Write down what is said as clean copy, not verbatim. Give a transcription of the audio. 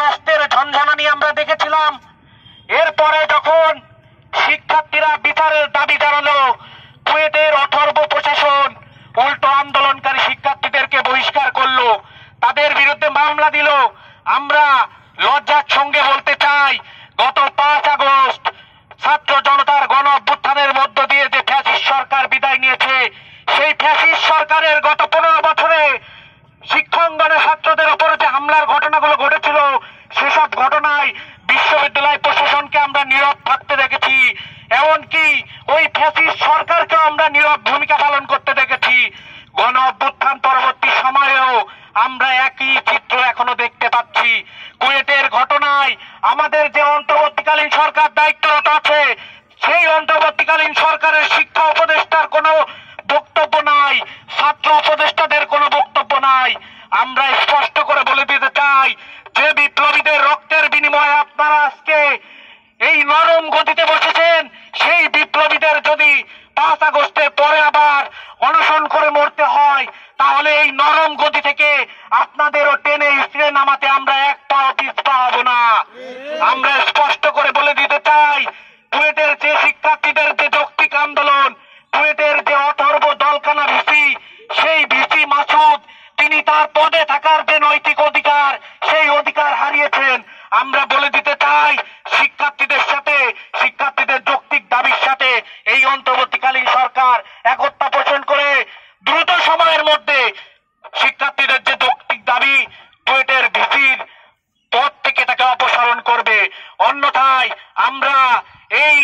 কষ্টের ঝনঝনানি আমরা দেখেছিলাম। এরপরে যখন শিক্ষার্থীরা বিচারের দাবি জানালো, কুয়েটের অথর্ব প্রশাসন উল্টো আন্দোলনকারী শিক্ষার্থীদেরকে বহিষ্কার করলো, তাদের বিরুদ্ধে মামলা দিল। আমরা লজ্জার সঙ্গে বলতে চাই, গত 5 আগস্ট ছাত্র জনতার গণ অভ্যুত্থানের মধ্য দিয়ে যে ফ্যাসিস্ট সরকার বিদায় নিয়েছে, সেই ফ্যাসিস্ট সরকারের গত 15 বছরে শিক্ষাঙ্গনে ছাত্রদের উপরে যে হামলার ঘটনাগুলো ঘটেছিল, সেসব ঘটনায় বিশ্ববিদ্যালয় প্রশাসনকে আমরা নীরব থাকতে দেখেছি। এমনকি ওই ফ্যাসিস্ট সরকারকেও আমরা নীরব ভূমিকা পালন করতে দেখেছি। গণ অভ্যুত্থান পরবর্তী সময়েও আমরা একই চিত্র এখনো দেখতে পাচ্ছি। কুয়েটের ঘটনায় আমাদের যে অন্তর্বর্তীকালীন সরকার দায়িত্বরত আছে, সেই অন্তর্বর্তীকালীন সরকারের শিক্ষা উপদেষ্টার কোনো বক্তব্য নাই, ছাত্র উপদেষ্টাদের কোনো বক্তব্য নাই। আমরা স্পষ্ট করে বলে দিতে চাই, যে বিপ্লবীদের রক্তের বিনিময়ে আপনারা আজকে এই নরম গতিতে বসেছেন, সেই বিপ্লবীদের যদি 5 আগস্টের পরে আবার অনশন করে মরতে হয়, তাহলে এই নরম গতি থেকে আপনাদেরও টেনে ইস্ত্রে নামাতে আমরা এক পাও পিছপা হব না। আমরা স্পষ্ট করে বলে দিতে চাই, কুয়েটের যে শিক্ষার্থীদের যে যৌক্তিক আন্দোলন, কুয়েটের যে অথর্ব দলকানা ভিসি, সেই ভিসি মাসুদ তিনি তার পদে থাকার যে নৈতিক অধিকার, সেই অধিকার হারিয়েছেন। আমরা বলে দিতে চাই, শিক্ষার্থীদের সাথে, শিক্ষার্থীদের যৌক্তিক দাবির সাথে এই অন্তর্বর্তীকালীন সরকার একতা পোষণ করে দ্রুত সময়ের মধ্যে শিক্ষার্থীদের যে যৌক্তিক দাবি, কুয়েটের ভিসির পদ থেকে তাকে অপসারণ করবে। অন্যথায় আমরা এই